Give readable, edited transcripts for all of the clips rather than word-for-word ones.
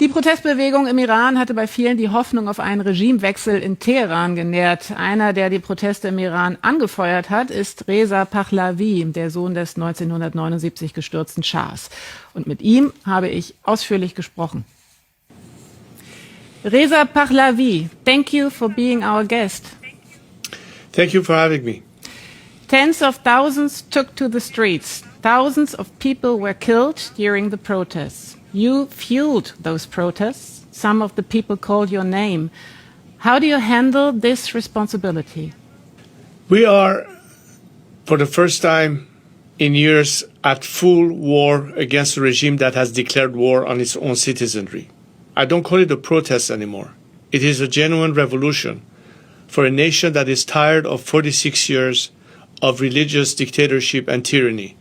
Die Protestbewegung im Iran hatte bei vielen die Hoffnung auf einen Regimewechsel in Teheran genährt. Einer, der die Proteste im Iran angefeuert hat, ist Reza Pahlavi, der Sohn des 1979 gestürzten Schahs. Und mit ihm habe ich ausführlich gesprochen. Reza Pahlavi, thank you for being our guest. Thank you for having me. Tens of thousands took to the streets. Thousands of people were killed during the protests. You fueled those protests. Some of the people called your name. How do you handle this responsibility? We are, for the first time in years, at full war against a regime that has declared war on its own citizenry. I don't call it a protest anymore. It is a genuine revolution for a nation that is tired of 46 years of religious dictatorship and tyranny.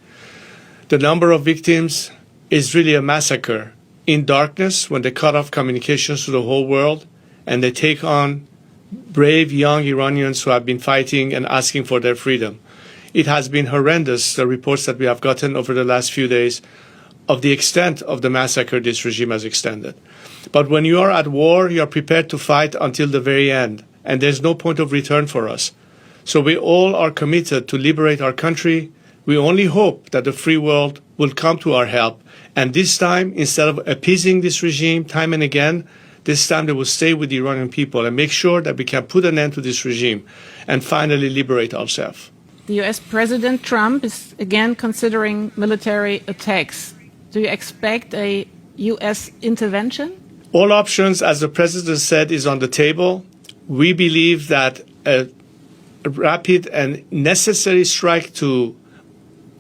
The number of victims is really a massacre in darkness when they cut off communications to the whole world and they take on brave young Iranians who have been fighting and asking for their freedom. It has been horrendous, the reports that we have gotten over the last few days of the extent of the massacre this regime has extended. But when you are at war, you are prepared to fight until the very end, and there's no point of return for us. So we all are committed to liberate our country. We only hope that the free world will come to our help. And this time, instead of appeasing this regime time and again, this time they will stay with the Iranian people and make sure that we can put an end to this regime and finally liberate ourselves. The US President Trump is again considering military attacks. Do you expect a US intervention? All options, as the President said, is on the table. We believe that a rapid and necessary strike to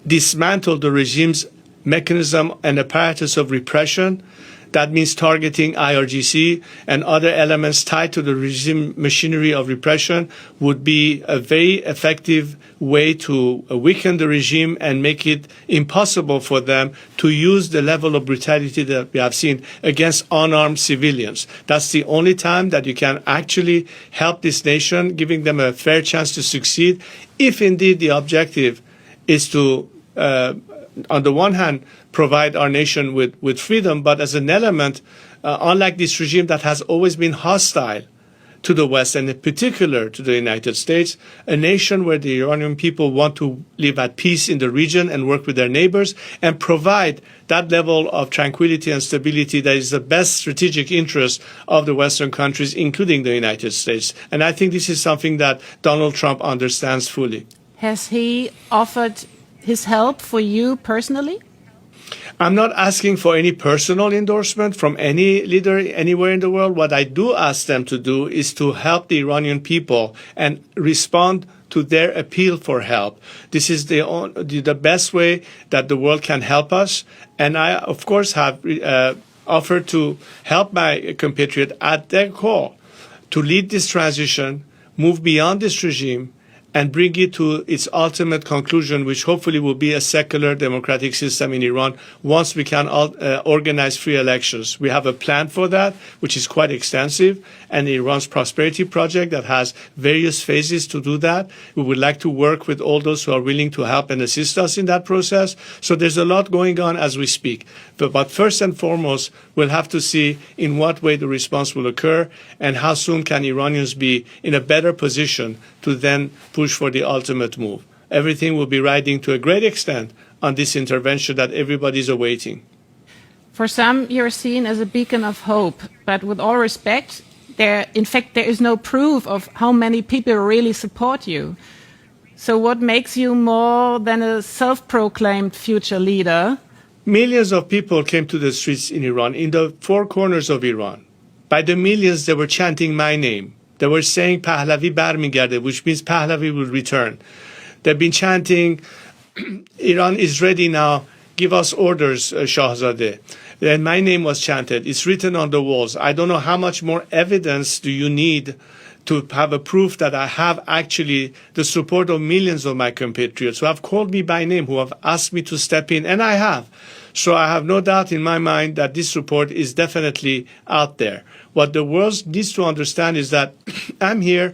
dismantle the regime's mechanism and apparatus of repression. That means targeting IRGC and other elements tied to the regime machinery of repression would be a very effective way to weaken the regime and make it impossible for them to use the level of brutality that we have seen against unarmed civilians. That's the only time that you can actually help this nation, giving them a fair chance to succeed, if indeed the objective is to on the one hand, provide our nation with freedom, but as an element, unlike this regime that has always been hostile to the West, and in particular to the United States, a nation where the Iranian people want to live at peace in the region and work with their neighbors and provide that level of tranquility and stability that is the best strategic interest of the Western countries, including the United States. And I think this is something that Donald Trump understands fully. Has he offered his help for you personally? I'm not asking for any personal endorsement from any leader anywhere in the world. What I do ask them to do is to help the Iranian people and respond to their appeal for help. This is the best way that the world can help us. And I, of course, have offered to help my compatriot at their call to lead this transition, move beyond this regime, and bring it to its ultimate conclusion, which hopefully will be a secular democratic system in Iran once we can organize free elections. We have a plan for that, which is quite extensive, and Iran's prosperity project that has various phases to do that. We would like to work with all those who are willing to help and assist us in that process. So there's a lot going on as we speak. But first and foremost, we'll have to see in what way the response will occur and how soon can Iranians be in a better position to then push for the ultimate move. Everything will be riding to a great extent on this intervention that everybody is awaiting. For some, you're seen as a beacon of hope, but with all respect, there is no proof of how many people really support you. So what makes you more than a self-proclaimed future leader? Millions of people came to the streets in Iran, in the four corners of Iran. By the millions, they were chanting my name. They were saying Pahlavi barmigarde, which means Pahlavi will return. They've been chanting, Iran is ready now, give us orders, Shahzadeh. Then my name was chanted. It's written on the walls. I don't know how much more evidence do you need to have a proof that I have actually the support of millions of my compatriots who have called me by name, who have asked me to step in, and I have. So I have no doubt in my mind that this support is definitely out there. What the world needs to understand is that I'm here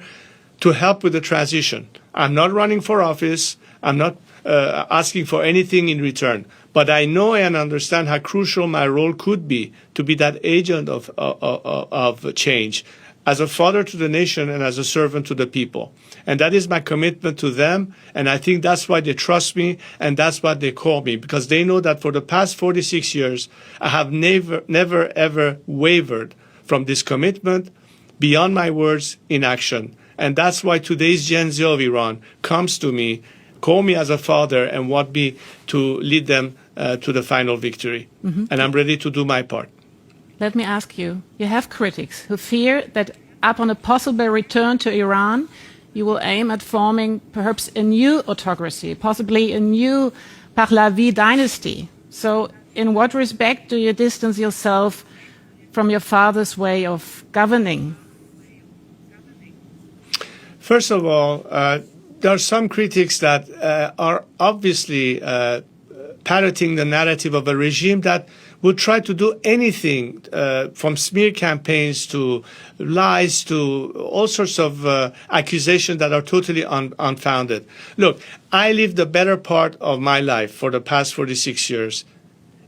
to help with the transition. I'm not running for office. I'm not asking for anything in return. But I know and understand how crucial my role could be to be that agent of change as a father to the nation and as a servant to the people. And that is my commitment to them. And I think that's why they trust me and that's why they call me, because they know that for the past 46 years, I have never, ever wavered from this commitment beyond my words in action. And that's why today's Gen Z of Iran comes to me, call me as a father, and want me to lead them to the final victory. Mm-hmm. And I'm ready to do my part. Let me ask you, you have critics who fear that upon a possible return to Iran, you will aim at forming perhaps a new autocracy, possibly a new Pahlavi dynasty. So in what respect do you distance yourself from your father's way of governing? First of all, there are some critics that are obviously parroting the narrative of a regime that will try to do anything from smear campaigns to lies to all sorts of accusations that are totally unfounded. Look, I lived the better part of my life for the past 46 years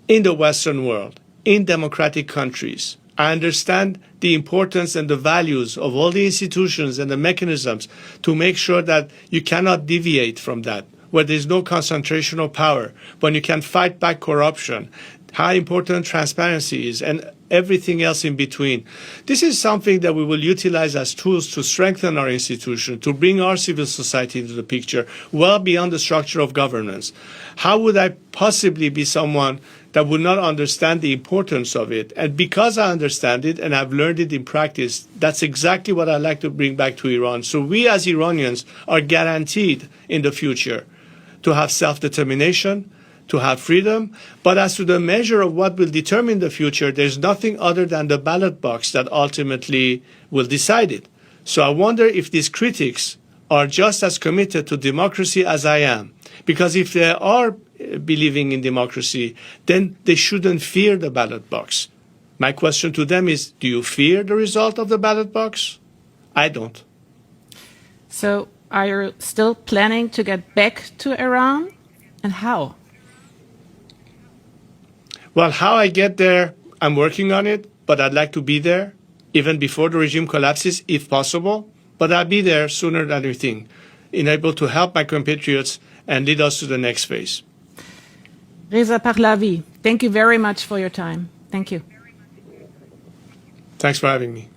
in the Western world, in democratic countries. I understand the importance and the values of all the institutions and the mechanisms to make sure that you cannot deviate from that, where there's no concentration of power, when you can fight back corruption, how important transparency is, and everything else in between. This is something that we will utilize as tools to strengthen our institution, to bring our civil society into the picture, well beyond the structure of governance. How would I possibly be someone that would not understand the importance of it? And because I understand it and I've learned it in practice, that's exactly what I'd like to bring back to Iran. So we as Iranians are guaranteed in the future to have self-determination, to have freedom. But as to the measure of what will determine the future, there's nothing other than the ballot box that ultimately will decide it. So I wonder if these critics are just as committed to democracy as I am. Because if they are believing in democracy, then they shouldn't fear the ballot box. My question to them is, do you fear the result of the ballot box? I don't. So are you still planning to get back to Iran? And how? Well, how I get there, I'm working on it, but I'd like to be there even before the regime collapses, if possible. But I'll be there sooner than we think, able to help my compatriots and lead us to the next phase. Reza Pahlavi, thank you very much for your time. Thank you. Thanks for having me.